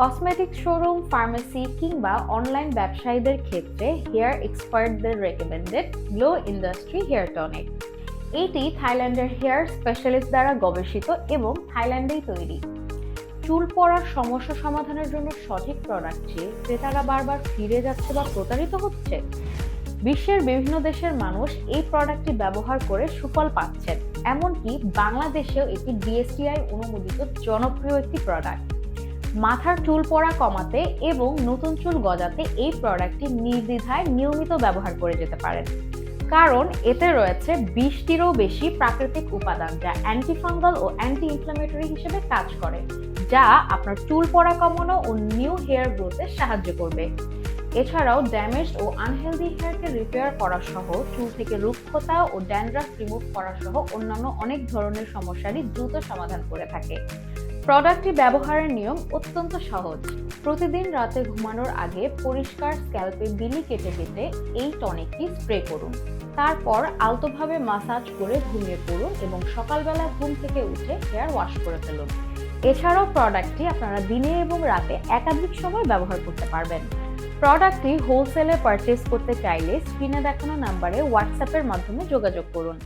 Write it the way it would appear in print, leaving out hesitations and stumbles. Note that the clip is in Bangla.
কসমেটিক শোরুম, ফার্মেসি কিংবা অনলাইন ব্যবসায়ীদের ক্ষেত্রে হেয়ার এক্সপার্টদের recommended glow industry hair tonic. এটি থাইল্যান্ডের হেয়ার স্পেশালিস্ট দ্বারা গবেষিত এবং থাইল্যান্ডেই তৈরি। চুল পড়ার সমস্যা সমাধানের জন্য সঠিক প্রোডাক্ট চেয়ে ক্রেতারা বারবার ফিরে যাচ্ছে বা প্রতারিত হচ্ছে। বিশ্বের বিভিন্ন দেশের মানুষ এই প্রোডাক্টটি ব্যবহার করে সুফল পাচ্ছেন। এমনকি বাংলাদেশেও এটি ডিএসটিআই অনুমোদিত জনপ্রিয় একটি প্রোডাক্ট। মাথার চুল পড়া কমাতে এবং নতুন চুল গজাতে এই প্রোডাক্টটি নির্দ্বিধায় নিয়মিত ব্যবহার করে যেতে পারেন, কারণ এতে রয়েছে 20টিরও বেশি প্রাকৃতিক উপাদান যা অ্যান্টিফাঙ্গাল ও অ্যান্টি ইনফ্ল্যামেটরি হিসেবে কাজ করে, যা আপনার চুল পড়া কমানো ও নিউ হেয়ার গ্রোথে সাহায্য করবে। এছাড়াও ড্যামেজড ও আনহেলদি হেয়ারকে রিপেয়ার করা সহ চুল থেকে রুক্ষতা ও ড্যান্ড্রাফ রিমুভ করা সহ অন্যান্য অনেক ধরনের সমস্যারই দ্রুত সমাধান করে থাকে। প্রোডাক্টটি ব্যবহারের নিয়ম অত্যন্ত সহজ। প্রতিদিন রাতে ঘুমানোর আগে পরিষ্কার স্ক্যাল্পে বিলি কেটে কেটে এই টনিকটি স্প্রে করুন। তারপর আলতোভাবে মাসাজ করে ঘুমিয়ে পড়ুন এবং সকালবেলা ঘুম থেকে উঠে হেয়ার ওয়াশ করে ফেলুন। এছাড়াও প্রোডাক্টটি আপনারা দিনে এবং রাতে একাধিক সময় ব্যবহার করতে পারবেন। প্রোডাক্টটি হোলসেলে পারচেজ করতে চাইলে স্ক্রিনে দেখানো নাম্বারে হোয়াটসঅ্যাপের মাধ্যমে যোগাযোগ করুন।